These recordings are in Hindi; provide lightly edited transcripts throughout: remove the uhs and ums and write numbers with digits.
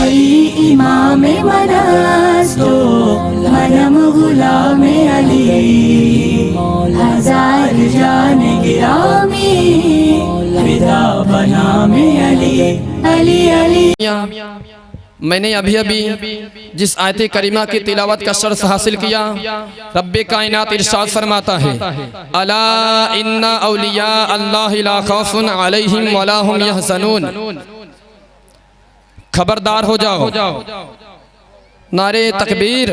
अली इमाम मनास्तो मनम गुलाम अली हजार जान गिरामी फिदा बनाम अली अली अली। मैंने अभी अभी जिस आयत करीमा की तिलावत का शर्फ हासिल किया, रब्बे कायनात इरशाद फरमाता है अला इन्ना औलिया अल्लाह ला खौफुन अलैहिम वला हुम यहज़नून। खबरदार हो जाओ, नारे तकबीर,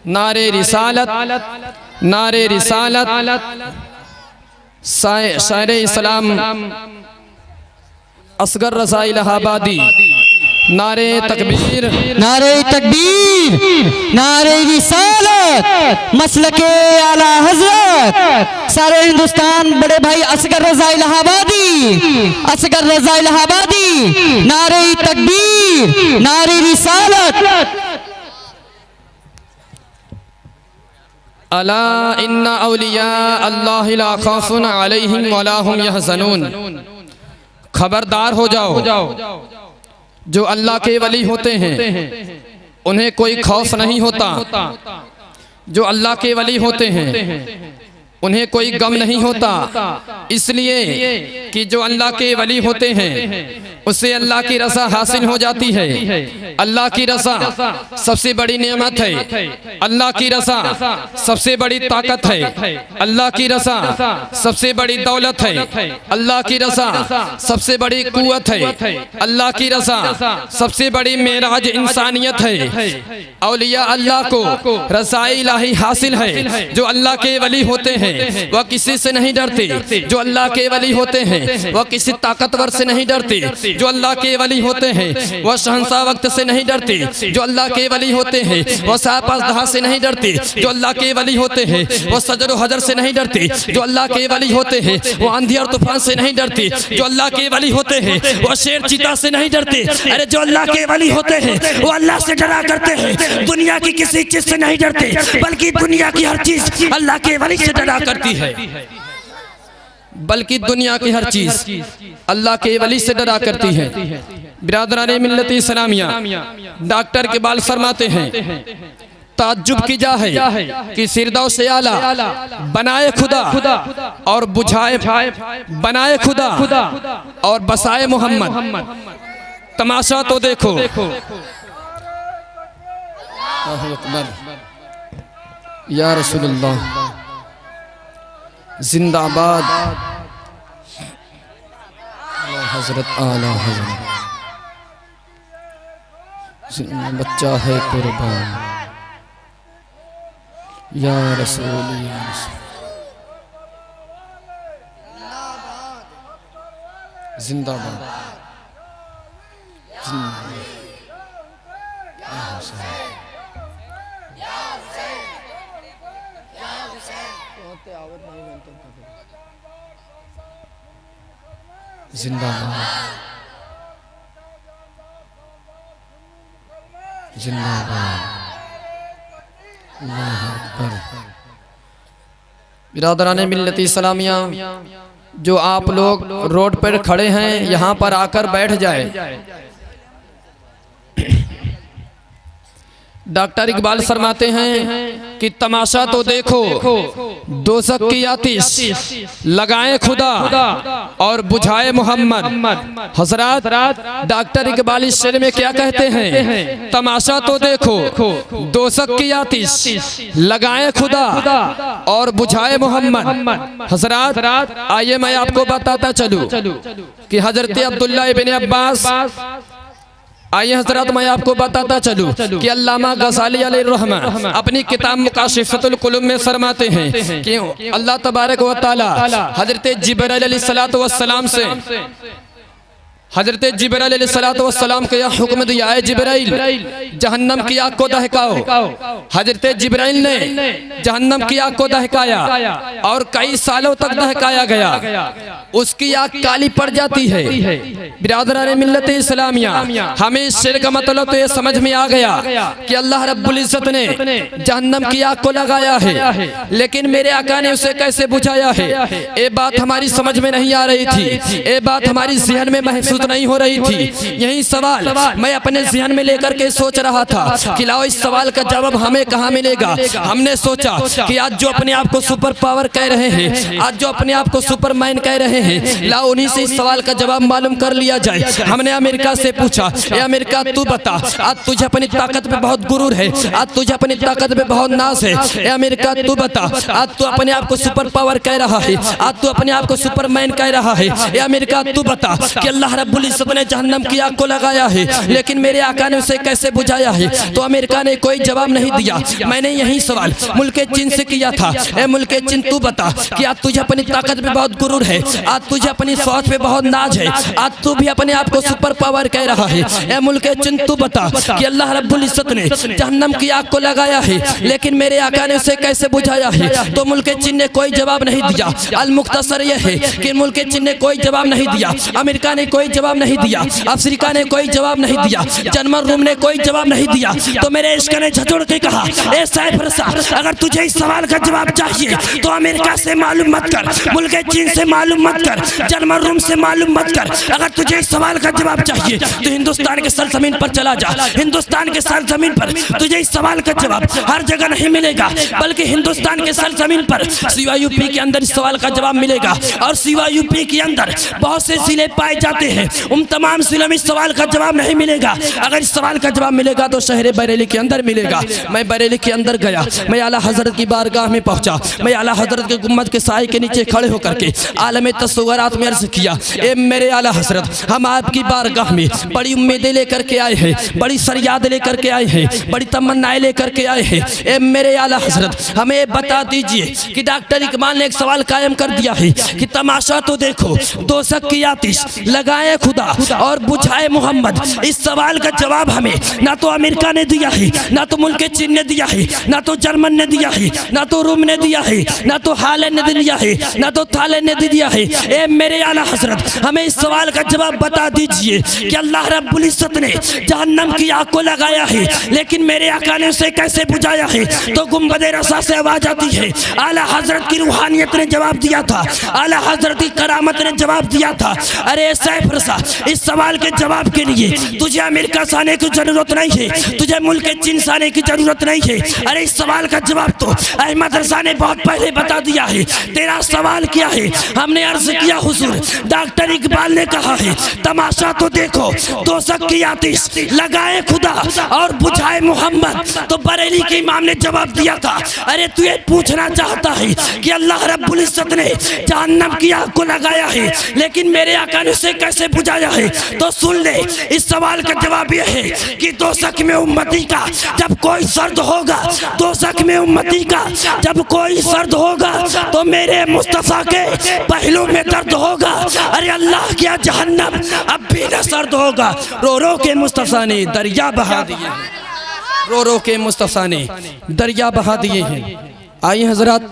नारे रिसालत, नारे रिसालत, शायर इस्लाम असगर रज़ा इलाहाबादी, नारे तकबीर, नारे तकबीर, नारे रिसालत, मसलके आला हजरत सारे हिंदुस्तान बड़े भाई असगर रज़ा इलाहाबादी, असगर रज़ा इलाहाबादी, नारे तकबीर, नारे रिसालत। अला इन्ना औलिया अल्लाह ला खौफुन अलैहिम वला हुम यहज़नून। खबरदार हो जाओ, जो अल्लाह के वली होते हैं उन्हें कोई खौफ नहीं होता, जो अल्लाह के वली होते हैं उन्हें कोई गम नहीं होता, इसलिए कि जो अल्लाह के वली होते हैं उससे अल्लाह की रज़ा हासिल हो जाती है। अल्लाह की रज़ा सबसे बड़ी नेमत है, अल्लाह की रज़ा सबसे बड़ी ताकत है, अल्लाह की रज़ा सबसे बड़ी दौलत है, अल्लाह की रज़ा सबसे बड़ी कुव्वत है, अल्लाह की रज़ा सबसे बड़ी मेराज इंसानियत है। औलिया अल्लाह को रज़ा इलाही हासिल है। जो अल्लाह के वली होते हैं वह किसी से नहीं डरते, जो अल्लाह के वली होते हैं वह किसी ताकतवर से नहीं डरते, जो अल्लाह के वली होते हैं वह शहंशाह वक्त से नहीं डरते, जो अल्लाह के वली होते हैं वह साहब से नहीं डरते, जो अल्लाह के वली होते हैं वह सजर हजर से नहीं डरते, जो अल्लाह के वली होते हैं वह आंधी और तूफान से नहीं डरते, जो अल्लाह के वली होते हैं वह शेर चीता से नहीं डरते। अरे जो अल्लाह के वली होते हैं वो अल्लाह से डरा करते हैं, दुनिया की किसी चीज से नहीं डरते, बल्कि दुनिया की हर चीज अल्लाह के वली से डरा करती है, बल्कि दुनिया की हर चीज अल्लाह के वली से डरा करती है। बिरादराने मिल्लत इस्लामिया, डॉक्टर के बाल फरमाते हैं ताज्जुब की जा है कि सिरदौ से आला बनाए खुदा और बुझाए बनाए खुदा और बसाए मोहम्मद। तमाशा तो देखो, या रसूलुल्लाह जिंदाबाद, हजरत आला हजरत, बच्चा है कुर्बान, या रसूल या रसूल, जिंदाबाद, जिंदाबाद, जिंदाबाद, अल्लाह अकबर। बिरादराने मिल्लत इस्लामिया, जो आप लोग रोड पर खड़े हैं यहाँ पर आकर बैठ जाए। डॉक्टर इकबाल फरमाते हैं कि तमाशा तो देखो, दोज़ख की आतिश लगाए खुदा और बुझाए मोहम्मद। हजरात, डॉक्टर इकबाल इस शेर में क्या कहते हैं? तमाशा तो देखो, दोज़ख की आतिश लगाए खुदा और बुझाए मोहम्मद। हजरात, आइए मैं आपको बताता चलूं कि हजरत अब्दुल्लाह इब्न अब्बास, आइए हजरत मैं आपको बताता चलूं कि अल्लामा गज़ाली अलैहिर्रहमा अपनी किताब मुकाशिफतुल कुलूब में फरमाते हैं कि अल्लाह तबारक व तआला हजरत जिब्राइल अलैहिस्सलातु वस्सलाम से, हजरत जिब्राइल अलैहिस्सलातु वस्सलाम को यह हुक्म दिया है, जिब्राइल जहन्नम की आग को दहकाओ। हजरत जिब्राइल ने जहन्नम की आग को दहकाया और कई सालों तक दहकाया गया। उसकी आँख काली पड़ जाती है। बिरादरान मिल्लत इस्लामिया, हमें इस शेर का मतलब तो ये समझ में आ गया कि अल्लाह रब्बुल इज्जत ने जहन्नम की आग को लगाया है, लेकिन मेरे आका ने उसे कैसे बुझाया है, ये बात हमारी समझ में नहीं आ रही थी, ये बात हमारी ज़हन में महसूस नहीं हो रही थी। यही सवाल मैं अपने ज़हन में लेकर के सोच रहा था कि लाओ इस सवाल का जवाब हमें कहाँ मिलेगा। हमने सोचा कि आज जो अपने आप को सुपर पावर कह रहे हैं, आज जो अपने आप को सुपरमैन कह रहे हैं, लाओ उन्हीं से इस सवाल का जवाब मालूम कर लिया जाए। हमने अमेरिका से पूछा, ए अमेरिका तू बता, आज तुझे अपनी ताकत पे बहुत गुरूर है, आज तुझे अपनी ताकत पे बहुत नाज है। ए अमेरिका तू बता, आज तू अपने आप को सुपर पावर कह रहा है, आज तू अपने आप को सुपरमैन कह रहा है। ए अमेरिका तू बता कि अल्लाह रब्बुल इज्जत ने जहन्नम की आग को लगाया है, लेकिन मेरे आका ने उसे कैसे बुझाया है। तो अमेरिका ने कोई जवाब नहीं दिया। मैंने यही सवाल मुल्के चीन से किया था, ए मुल्के चीन तू बता कि आज तुझे अपनी ताकत पे बहुत गुरूर है, आज तुझे अपनी फौज पे बहुत नाज है, आज तू भी अपने आप को सुपर पावर कह रहा है। ए मुल्के चीन तू बता कि अल्लाह रब्बुल इज्जत ने जहन्नम की आग को लगाया है, लेकिन मेरे आका ने उसे कैसे बुझाया है। तो मुल्के चीन ने कोई जवाब नहीं दिया। अल मुख्तसर यह है कि मुल्के चीन ने कोई जवाब नहीं दिया, अमेरिका ने कोई जवाब नहीं दिया, अफ्रीका ने कोई जवाब नहीं दिया, जर्मन रूम ने कोई जवाब नहीं दिया। तो मेरे इश्क ने झटोड़ के कहा, ए साइफर साहब, अगर तुझे इस सवाल का जवाब चाहिए तो अमेरिका से मालूम मत कर, मुल्के चीन से मालूम मत कर, जर्मन रूम से मालूम मत कर। अगर तुझे इस सवाल का जवाब चाहिए तो हिंदुस्तान के सरजमीन पर चला जा। हिंदुस्तान के सरजमीन पर तुझे इस सवाल का जवाब हर जगह नहीं मिलेगा, बल्कि हिंदुस्तान के सरजमीन पर सिवा यूपी के अंदर इस सवाल का जवाब मिलेगा। और सिवा यूपी के अंदर बहुत से जिले पाए जाते हैं, उन तमाम जिलों में इस सवाल का जवाब नहीं मिलेगा। अगर इस सवाल का जवाब मिलेगा तो शहर बरेली के अंदर मिलेगा। मैं बरेली के अंदर गया, मैं आला हजरत की बारगाह में पहुंचा, मैं आला हजरत के गुम्मद के साए के नीचे खड़े होकर के आलम तस्वुरात में अर्ज किया, ए मेरे आला हजरत, हम आपकी बारगाह में बड़ी उम्मीदें लेकर के आए हैं, बड़ी फरियाद लेकर के आए हैं, बड़ी तमन्नाएं लेकर के आए हैं। ए मेरे आला हजरत, हमें बता दीजिए कि डॉक्टर इकबाल ने एक सवाल कायम कर दिया है कि तमाशा तो देखो, दोज़ख की आतिश लगाए खुदा और बुझाए मोहम्मद। इस सवाल का जवाब हमें ना तो अमेरिका ने दिया है, ना तो मुल्क चीन ने दिया है, ना तो जर्मन ने दिया है, ना तो रूम ने दिया है, ना तो हालैंड ने दिया है, ना तो थाईलैंड ने दिया है। ए मेरे आला हजरत, हमें इस सवाल का जवाब बता दीजिए कि अल्लाह रब्बुल इज्जत ने जहन्नम की आग को लगाया है, लेकिन मेरे आका ने उसे कैसे बुझाया है। तो गुंबद रसा से आवाज आती है, आला हजरत की रूहानियत ने जवाब दिया था, आला हजरत की करामत ने जवाब दिया था। अरे सैफ रसा, इस सवाल के जवाब के लिए तुझे अमेरिका से आने की जरूरत नहीं है, तुझे मुल्क चीन से आने की जरूरत नहीं है। अरे इस सवाल का जवाब तो अहमद रजा ने बहुत पहले बता दिया है। तेरा सवाल क्या है? हमने अर्ज किया, हुजूर डॉक्टर इकबाल ने कहा है, तमाशा तो देखो, दोज़ख की आतिश लगाए खुदा और बुझाए मोहम्मद। तो बरेली के इमाम ने जवाब दिया था, अरे तू ये पूछना चाहता है कि अल्लाह रब्बुल इज्जत ने जहन्नम की आग को लगाया है, लेकिन मेरे आका ने उसे कैसे बुझाया है। तो सुन ले, इस सवाल का जवाब यह है कि दोज़ख में उम्मती का जब कोई सर्द होगा, दोज़ख में उम्मती का जब कोई सर्द होगा तो मेरे मुस्तफा के पहलू में दर्द होगा। अरे अल्लाह क्या जहन्नम अब भी न सर्द होगा। रो रो के मुस्तफा ने दरिया बहा दिए, रो रो के मुस्तफा ने दरिया बहा दिए हैं। आइए हजरात,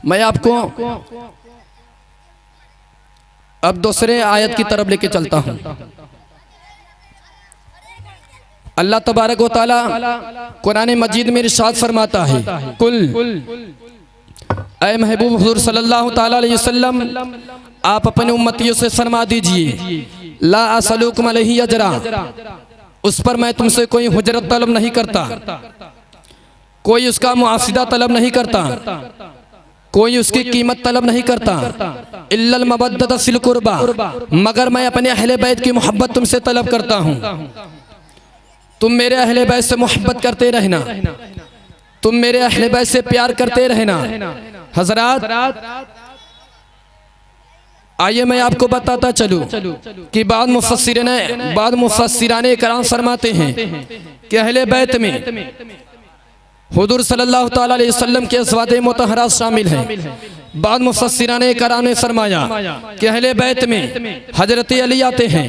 मैं आपको अब दूसरे आयत की तरफ लेके चलता हूं। अल्लाह तबारक व तआला कुरान मजीद में इरशाद फरमाता है, कुल ऐ महबूब हुजूर सल्लल्लाहु ताला अलैहि वसल्लम, आप अपने उम्मतियों से फरमा दीजिए, ला असलुकुम अलैहि अजरा, उस पर मैं तुमसे कोई हुजरत तलब नहीं करता, कोई उसका मुआफिदा तलब नहीं करता, कोई उसकी कीमत तलब नहीं करता, इल्लल मवद्दत फिल कुर्बा, मगर मैं अपने अहले बैत की मोहब्बत तुमसे तलब करता हूँ। तुम मेरे अहले बैत से मोहब्बत करते रहना, तुम मेरे अहले बैत से प्यार करते रहना। हजरात, आइए मैं आपको बताता चलूं कि बाद मुफस्सिराने कराम फरमाते हैं कि अहले बैत में हुजूर सल्लल्लाहु ताला अलैहि वसल्लम के अज़वाजे मुतहहरात शामिल हैं। बाद मुफस्सिराने कराम ने फरमाया कि अहले बैत में हजरत अली आते हैं,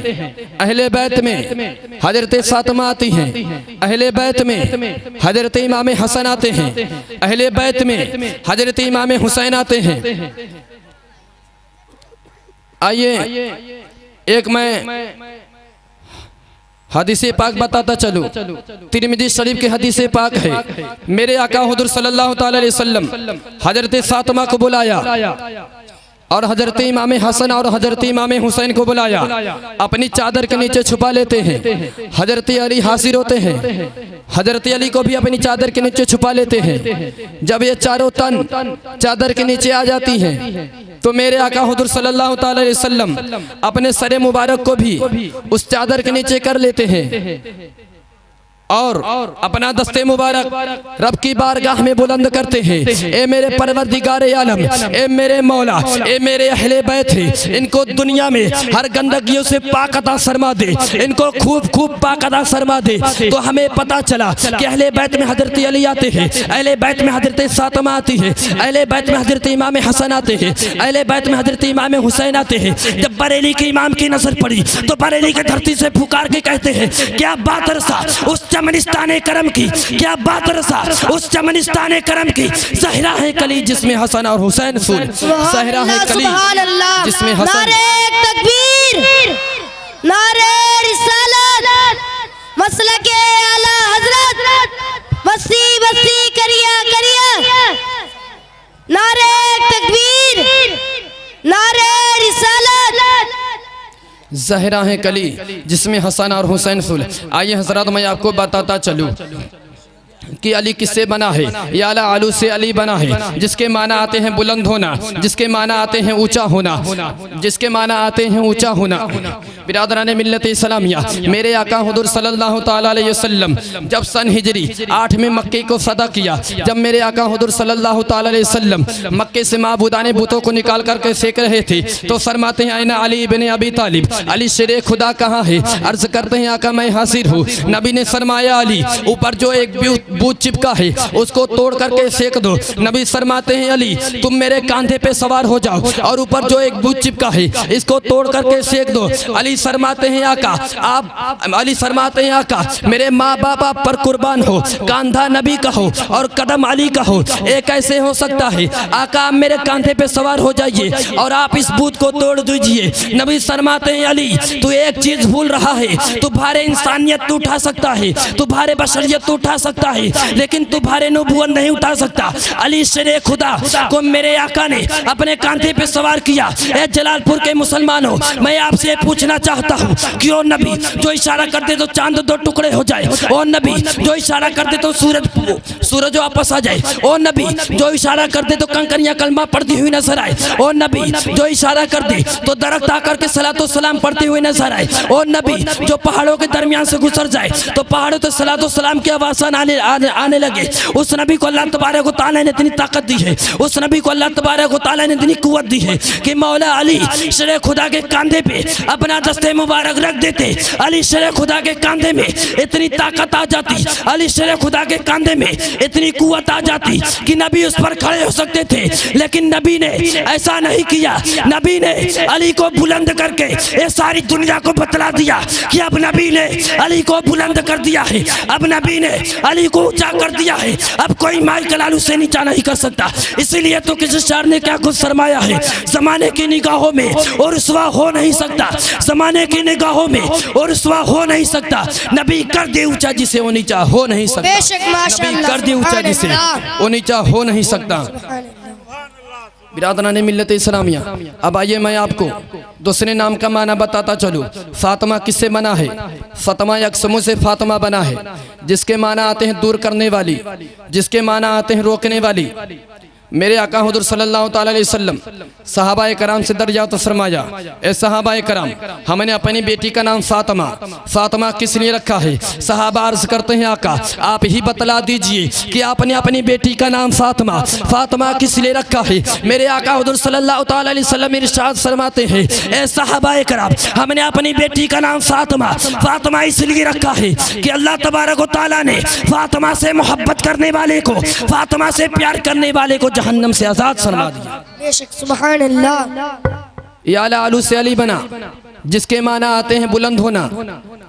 अहले बैत में हजरत फातिमा आती हैं, अहले बैत में हजरत इमाम हसन आते हैं, अहले बैत में हजरत इमाम हुसैन आते हैं। आइए एक मैं हदीस पाक बताता चलूं। तिरमिज़ी शरीफ के हदीस पाक है, मेरे आका हुज़ूर सल्लल्लाहु ताला अलैहि वसल्लम हजरत फातिमा को बुलाया और हजरत इमाम हसन और हजरत इमाम हुसैन को बुलाया, अपनी चादर के नीचे छुपा लेते हैं। हजरत अली हाजिर होते हैं, हजरत अली को भी अपनी चादर के नीचे छुपा लेते हैं। जब ये चारों तन चादर के नीचे आ जाती हैं तो मेरे आका हुज़ूर सल्लल्लाहु ताला अलैहि वसल्लम अपने सरे मुबारक को भी उस चादर के नीचे कर लेते हैं और अपना दस्ते मुबारक रब की बारगाह में बुलंद करते हैं। ए मेरे परवरदिगार आलम, ए मेरे मौला, ए मेरे अहले बैत है, इनको दुनिया में हर गंदगियों से पाक अता फरमा दे, इनको खूब खूब पाक अता फरमा दे। तो हमें पता चला कि अहले बैत में हजरत अली आते हैं, अहले बैत में हजरत फातिमा आती है, अहले बैत में हजरत इमाम हसन आते हैं, अहले बैत में हजरत इमाम हुसैन आते हैं। जब बरेली के इमाम की नजर पड़ी तो बरेली की धरती से पुकार के कहते हैं, क्या बात रसा उस चमनिस्ताने करम की, क्या बात रसा उस चमनिस्ताने करम की। ज़हरा है कली जिसमें हसन और हुसैन फूल, ज़हरा है कली जिसमें हसन। नारे तकबीर, नारे रिसालत, मसलके आला हजरत, बस्ती बस्ती करिया करिया। नारे तकबीर, नारे रिसालत। ज़हरा है कली जिसमें हसन और हुसैन फूल। आइए हजरत मैं आपको बताता चलूँ कि अली किससे बना है। या अला आलू से अली बना है, जिसके माना आते हैं बुलंद होना, जिसके माना आते हैं ऊंचा होना, जिसके माना आते हैं ऊंचा होना। बिरादरान मिल्लत इस्लामिया, मेरे आका हुज़ूर सल्लल्लाहु ताला अलैहि वसल्लम जब सन हिजरी 8 में मक्के को फदा किया, जब मेरे आका हुज़ूर सल्लल्लाहु ताला अलैहि वसल्लम मक्के से माबूदाने बुतों को निकाल करके फेंक रहे थे तो फरमाते हैं ऐना अली इब्ने अबी तालिब, अली शेरे खुदा कहाँ है। अर्ज करते हैं आका मैं हाजिर हूँ। नबी ने फरमाया अली ऊपर जो एक बूत चिपका है उसको तोड़ करके फेंक दो। नबी फरमाते हैं अली तुम मेरे कांधे पे सवार हो जाओ और ऊपर जो एक बूत चिपका है इसको तोड़ करके फेंक दो। अली फरमाते हैं आका आप, अली फरमाते हैं आका मेरे माँ बाप आप पर कुर्बान हो, कांधा नबी का हो और कदम अली का हो, ये कैसे हो सकता है। आका आप मेरे कांधे पे सवार हो जाइए और आप इस बूत को तोड़ दीजिए। नबी फरमाते हैं अली तू एक चीज भूल रहा है, तू भारे इंसानियत तू उठा सकता है, तू भारे बशरियत तू उठा सकता है, लेकिन तू भारे नबूवत नहीं उठा सकता। अली शेरे खुदा को मेरे आका ने अपने कांधे पे सवार किया। ए जलालपुर के मुसलमानों, मैं आपसे पूछना चाहता हूँ कि ओ नबी जो इशारा कर दे तो चांद दो टुकड़े हो जाए, ओ नबी जो इशारा कर दे तो सूरज वापस आ जाए, ओ नबी जो इशारा कर दे तो कंकरियां कलमा पढ़ती हुई नजर आए, ओ नबी जो इशारा कर दे तो दरख्त आकर के सलातो सलाम पढ़ते हुए नजर आए, ओ नबी जो पहाड़ों के दरमियान से गुजर जाए तो पहाड़ों तो सलातो सलाम की आवाज़ आने लगे। उस नबी को अल्लाह तबारक व तआला ने इतनी ताकत दी है, उस नबी को अल्लाह तबारक व तआला ने इतनी कुव्वत दी है कि मौला अली शेरे खुदा के कंधे पे अपना दस्ते मुबारक रख देते। अली शेरे खुदा के कंधे में इतनी ताकत आ जाती, अली शेरे खुदा के कंधे में इतनी कुव्वत आ जाती कि नबी उस पर खड़े हो सकते थे, लेकिन नबी ने ऐसा नहीं किया। नबी ने अली को बुलंद करके ये सारी दुनिया को बतला दिया कि अब नबी ने अली को बुलंद कर दिया है, अब नबी ने अली को ऊंचा कर दिया है, अब कोई माई कलालू से नीचा नहीं कर सकता। इसीलिए तो किसी शायर ने क्या कुछ फरमाया है, जमाने की निगाहों में और रुसवा हो नहीं सकता, जमाने की निगाहों में और रुसवा हो नहीं सकता। नबी कर दे ऊंचा जिसे वो नीचा हो नहीं सकता, नबी कर दे ऊंचा जिसे वो नीचा हो नहीं सकता। बिरादरान मिल्लत इस्लामिया, अब आइए मैं आपको दूसरे नाम का माना बताता चलूँ। फातिमा किससे बना है। फातिमा यकसमू से फातिमा बना है, जिसके माना आते हैं दूर करने वाली, जिसके माना आते हैं रोकने वाली। मेरे आका हुज़ूर सल्लल्लाहु ताला अलैहि वसल्लम सहाबाए कराम से दर्जात फरमाया, ए सहाबाए कराम हमने अपनी बेटी का नाम फातिमा किस लिए रखा है। सहाबा अर्ज करते हैं आका आप ही बतला दीजिए कि आपने अपनी बेटी का नाम फातिमा किस लिए रखा है। मेरे आका हुज़ूर सल्लल्लाहु ताला अलैहि वसल्लम इरशाद फरमाते हैं, ए सहाबाए कराम हमने अपनी बेटी का नाम फातिमा इसलिए रखा है कि अल्लाह तबारक व तआला ने फातिमा से मोहब्बत करने वाले को, फातिमा से प्यार करने वाले को जहन्नम से आजाद फरमा दिया। बेशक सुभान अल्लाह। या अला आलू से अली बना, जिसके माना आते हैं बुलंद होना,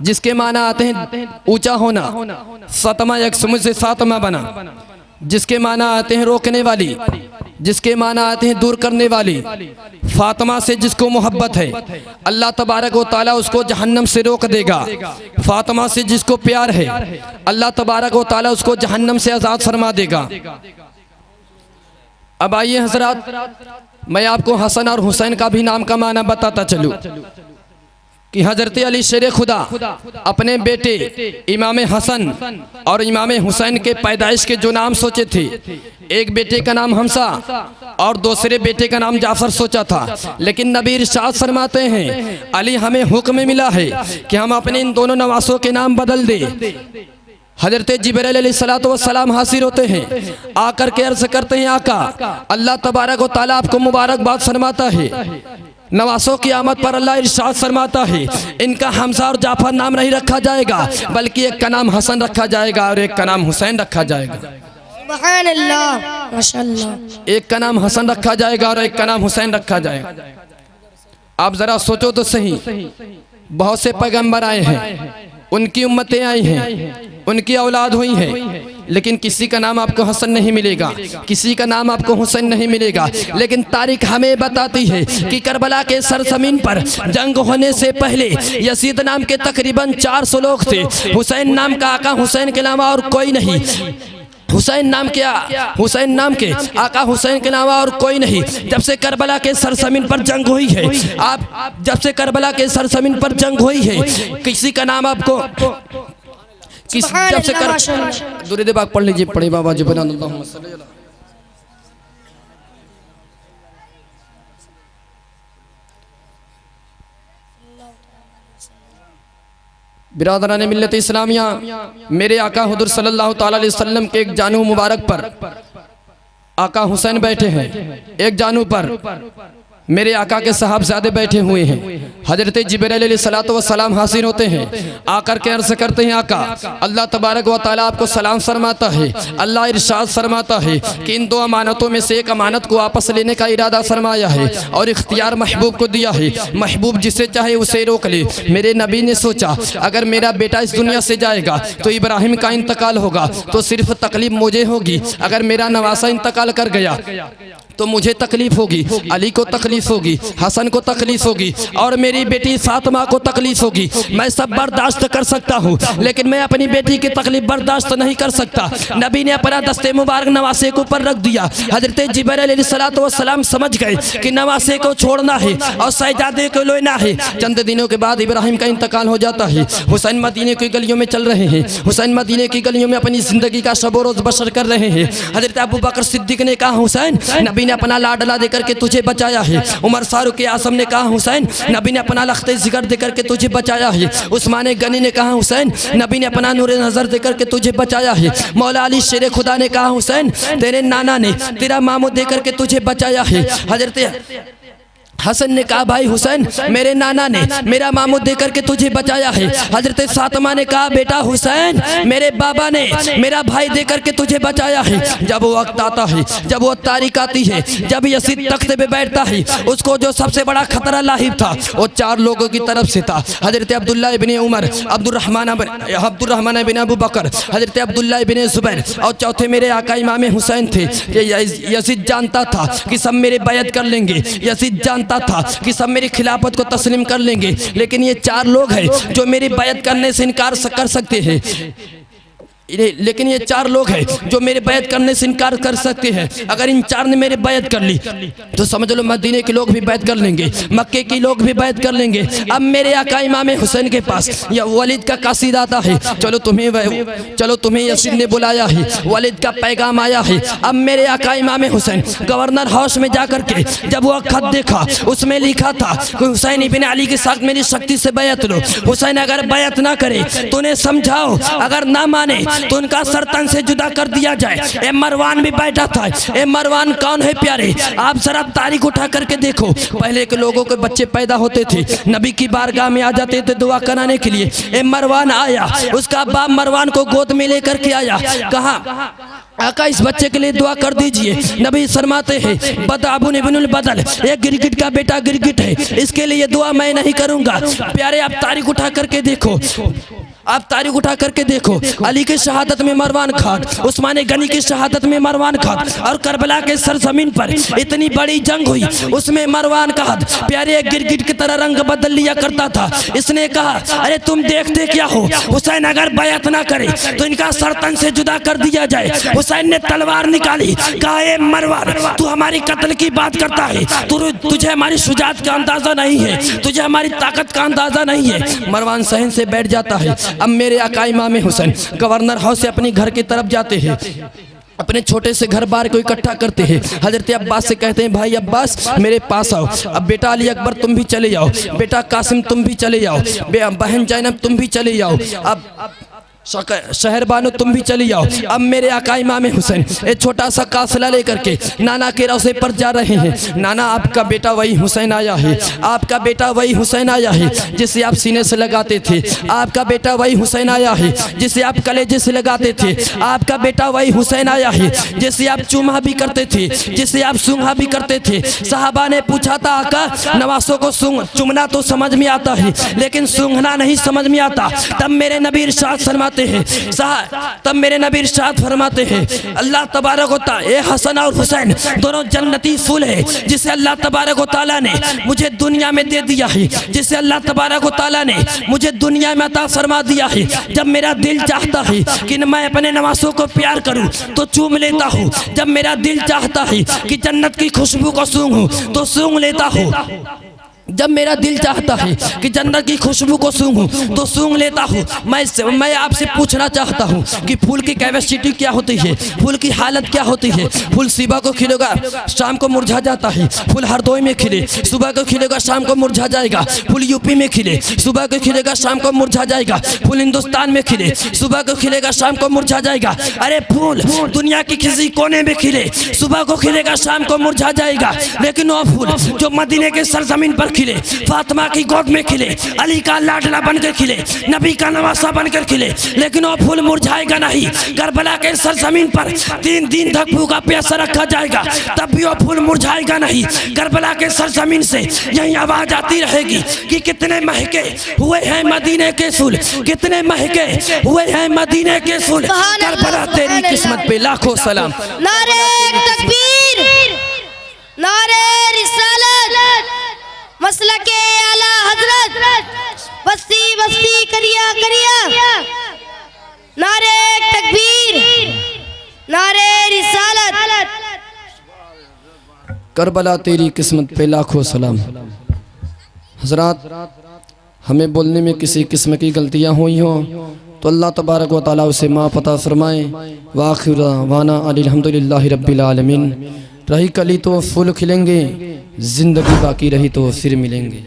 जिसके माना आते हैं ऊंचा होना। फातिमा यकसमू से फातिमा बना, जिसके माना आते हैं रोकने वाली। जिसके माना आते हैं दूर करने वाली। फातिमा से जिसको मोहब्बत है अल्लाह तबारक व ताला उसको जहन्नम से रोक देगा। फातिमा से जिसको प्यार है अल्लाह तबारक व ताला उसको जहन्नम से आज़ाद फरमा देगा। अब आइए हजरात, मैं आपको हसन और हुसैन का भी नाम का माना बताता चलूं कि हजरत अली शेर खुदा अपने बेटे इमाम हसन और इमाम हुसैन के पैदाइश के जो नाम सोचे थे, एक बेटे का नाम हमसा और दूसरे बेटे का नाम जाफर सोचा था, लेकिन नबी इरशाद फरमाते हैं अली हमें हुक्म मिला है कि हम अपने इन दोनों नवासों के नाम बदल दें। हजरत जिब्रील अलैहिस्सलाम हाजिर होते हैं, आकर के अर्ज करते हैं आका अल्लाह तबारक व तआला आपको मुबारकबाद फरमाता है। नवासों की आमद पर अल्लाह इरशाद फरमाता है इनका हमजा और जाफर नाम नहीं रखा जाएगा, बल्कि एक का नाम हसन रखा जाएगा और एक का नाम हुसैन रखा जाएगा। सुभान अल्लाह, माशाअल्लाह। एक का नाम हसन रखा जाएगा और एक का नाम हुसैन रखा जाएगा। आप जरा सोचो तो सही, बहुत से पैगंबर आए हैं, उनकी उम्मतें आई हैं, उनकी औलाद हुई है, लेकिन किसी का नाम आपको हसन नहीं मिलेगा, किसी का नाम आपको हुसैन नहीं मिलेगा। लेकिन तारीख हमें बताती है कि करबला के सरजमीन पर जंग होने से पहले यजीद नाम के तकरीबन 400 लोग थे। हुसैन नाम का आका हुसैन के अलावा और कोई नहीं, हुसैन नाम के आका हुसैन के अलावा और कोई नहीं। जब से करबला के सरजमीन पर जंग हुई है, आप जब से करबला के सरजमीन पर जंग हुई है, किसी का नाम आपको जब से दुरूद पाक पढ़ लीजिए, पढ़े बाबा जी बना। बिरादरान मिल्लत इस्लामिया, मेरे आका हुजूर सल्लल्लाहु ताला अलैहि वसल्लम के एक जानू मुबारक पर आका हुसैन बैठे हैं, एक जानू पर मेरे आका के साहबजादे बैठे हुए हैं। हजरत जिब्रील अलैहिस्सलाम हाजिर होते हैं, आकर के अर्ज करते हैं आका अल्लाह तबारक व तआला आपको सलाम फरमाता है। अल्लाह इरशाद फरमाता है कि इन दो अमानतों में से एक अमानत को वापस लेने का इरादा फरमाया है और इख्तियार महबूब को दिया है, महबूब जिसे चाहे उसे रोक ले। मेरे नबी ने सोचा अगर मेरा बेटा इस दुनिया से जाएगा तो इब्राहिम का इंतकाल होगा तो सिर्फ तकलीफ मुझे होगी, अगर मेरा नवासा इंतकाल कर गया तो मुझे तकलीफ होगी, अली को तकलीफ होगी, हसन को तकलीफ होगी और मेरी बेटी फातिमा को तकलीफ होगी। मैं सब बर्दाश्त कर सकता हूँ, लेकिन मैं अपनी बेटी की तकलीफ बर्दाश्त नहीं कर सकता। नबी ने अपना दस्ते मुबारक नवासे के ऊपर रख दिया। हजरत जिब्रील अलैहिस्सलाम समझ गए कि नवासे को छोड़ना है और शहजादे को लेना है। चंद दिनों के बाद इब्राहिम का इंतकाल हो जाता है। हुसैन मदीने की गलियों में चल रहे हैं, हुसैन मदीने की गलियों में अपनी जिंदगी का शब रोज बसर कर रहे हैं। हजरत अबू बकर सिद्दीक ने कहा हुसैन नबी ने अपना लाडला देकर के तुझे बचाया है। उमर फारूक आजम ने कहा हुसैन नबी ने अपना लख्ते जिगर देकर के तुझे बचाया है। उस्मान गनी ने कहा हुसैन नबी ने अपना नूर नजर देकर के तुझे बचाया है। मौला अली शेर खुदा ने कहा हुसैन तेरे नाना ने तेरा मामू देकर के तुझे बचाया है। हजरत हसन ने कहा भाई हुसैन मेरे नाना ने मेरा मामू देकर के तुझे बचाया है। हजरत फातिमा ने कहा बेटा हुसैन मेरे बाबा ने मेरा भाई देकर के तुझे बचाया है। जब वो वक्त आता है, जब वो तारीख आती है, जब यसीद तख्ते पे बैठता है, उसको जो सबसे बड़ा खतरा लाहिब था वो 4 लोगों की तरफ से था। हजरत अब्दुल्ला इब्ने उमर, अब्दुर्रहमान बिन अबू बकर, हजरत अब्दुल्ला इब्ने जुबैर और चौथे मेरे आका इमाम हुसैन थे। यसीद जानता था कि सब मेरे बैत कर लेंगे, यसीद जानता था कि सब मेरी खिलाफत को तस्लीम कर लेंगे, लेकिन ये 4 लोग हैं जो मेरी बैत करने से इनकार कर सकते हैं। लेकिन ये 4 लोग हैं जो मेरे बैत करने से इनकार कर सकते हैं। अगर इन 4 ने मेरे बैत कर ली तो समझ लो मदीने के लोग भी बैत कर लेंगे, मक्के के लोग भी बैत कर लेंगे। अब मेरे आका इमाम हुसैन के पास या वलीद का कासिद आता है, चलो तुम्हें यसीद ने बुलाया है, वलीद का पैगाम आया है। अब मेरे आका इमाम हुसैन गवर्नर हाउस में जाकर के जब वो खत देखा, उसमें लिखा था कि हुसैन इब्ने अली के साथ मेरी शक्ति से बैत लो। हुसैन अगर बैत ना करे तो उन्हें समझाओ, अगर ना माने तो उनका सर तन से जुदा कर दिया जाए। ए मरवान भी बैठा था। ए मरवान कौन है प्यारे? आप जरा तारीख उठा करके देखो, पहले के लोगों के बच्चे पैदा होते थे, नबी की बारगाह में आ जाते थे दुआ कराने के लिए। ए मरवान आया, उसका बाप मरवान को गोद में लेकर के आया, कहा आका इस बच्चे के लिए दुआ कर दीजिए। नबी फरमाते हैं बदाबुन इब्नुल बदल, एक गिरगिट का बेटा गिरगिट है, इसके लिए दुआ मैं नहीं करूंगा। प्यारे आप तारीख उठा करके देखो, आप तारीख उठा करके देखो, अली की शहादत में मरवान खान, उस्मान गनी की शहादत में मरवान खान, और करबला के सरजमीन पर इतनी बड़ी जंग हुई, उसमें मरवान का प्यारे गिरगिट की तरह रंग बदल लिया करता था। इसने कहा अरे तुम देखते क्या हो, हुसैन अगर बैअत ना करे तो इनका सरतन से जुदा कर दिया जाए। हुसैन ने तलवार निकाली, कहा ए मरवान तू हमारी कत्ल की बात करता है, तुझे हमारी शुजात का अंदाजा नहीं है, तुझे हमारी ताकत का अंदाजा नहीं है। मरवान सहन से बैठ जाता है। अब मेरे आका इमाम हुसैन गवर्नर हाउस से अपनी घर की तरफ जाते हैं, अपने छोटे से घर बार को इकट्ठा करते हैं। हजरत अब्बास से कहते हैं भाई अब्बास मेरे पास आओ। अब बेटा अली अकबर तुम भी चले जाओ, बेटा कासिम तुम भी चले जाओ, बहन जैनब तुम भी चले जाओ, अब शहर बानो तुम भी चली जाओ। अब मेरे आका इमाम हुसैन एक छोटा सा काफिला लेकर के नाना के रौसे पर जा रहे हैं। नाना आपका बेटा वही हुसैन आया है, आपका बेटा वही हुसैन आया है जिसे आप सीने से लगाते थे, आपका बेटा वही हुसैन आया है जिसे आप कलेजे से लगाते थे, आपका बेटा वही हुसैन आया है जिसे आप चूमा भी करते थे, जिसे आप सूंघा भी करते थे। साहबा ने पूछा था आका नवासों को चूमना तो समझ में आता है लेकिन सूंघना नहीं समझ में आता। तब मेरे नबी इरशाद फरमाते तब मेरे नबी इरशाद फरमाते हैं अल्लाह तबारक व तआला ए हसन और हुसैन दोनों जन्नती फूल है जिसे अल्लाह तबारक व तआला ने मुझे दुनिया में दे दिया है, जिसे अल्लाह तबारक व तआला ने मुझे दुनिया में अता फरमा दिया है। जब मेरा दिल चाहता है कि मैं अपने नवासों को प्यार करूं तो चूम लेता हूं, जब मेरा दिल चाहता है कि जन्नत की खुशबू को सूंघूं तो सूंघ लेता हूं, जब मेरा दिल चाहता है कि जन्नत की खुशबू को सूंघूं तो सूंघ लेता हूँ। मैं आपसे पूछना चाहता हूँ कि फूल की कैपेसिटी क्या होती है, फूल की हालत क्या होती है। फूल सुबह को खिलेगा शाम को मुरझा जाता है, फूल हरदोई में खिले सुबह को खिलेगा शाम को मुरझा जाएगा, फूल यूपी में खिले सुबह को खिलेगा शाम को मुरझा जाएगा, फूल हिंदुस्तान में खिले सुबह को खिलेगा शाम को मुरझा जाएगा। अरे फूल दुनिया की किसी कोने में खिले सुबह को खिलेगा शाम को मुरझा जाएगा, लेकिन वो फूल जो मदीने के सरजमीन पर खिले, फातिमा की गोद में खिले, अली का लाडला बनकर खिले, नबी का नवासा बनकर खिले, लेकिन वो फूल मुरझाएगा नहीं। करबला के सरजमीन पर 3 दिन तक भूखा प्यासा रखा जाएगा तब भी वो फूल मुरझाएगा नहीं। करबला के सरजमीन से यही आवाज आती रहेगी कि कितने महके हुए हैं मदीने के फूल, कितने महके हुए हैं मदीने के फूल। करबला तेरी किस्मत पे लाखों सलाम। नारे तकबीर, नारे रिसालत, मसलके आला हजरत, बस्ती बस्ती करिया करिया। नारे तकबीर, नारे रिसालत। करबला तेरी किस्मत पे लाखों सलाम। हजरात हमें बोलने में किसी किस्म की गलतियाँ हुई हों तो अल्लाह तबारक व तआला उसे माफ़ अता फरमाए। वाखिर वाना अल्हम्दुलिल्लाहि रब्बिल आलमीन। रही कली तो फूल खिलेंगे, जिंदगी बाकी रही तो फिर मिलेंगे।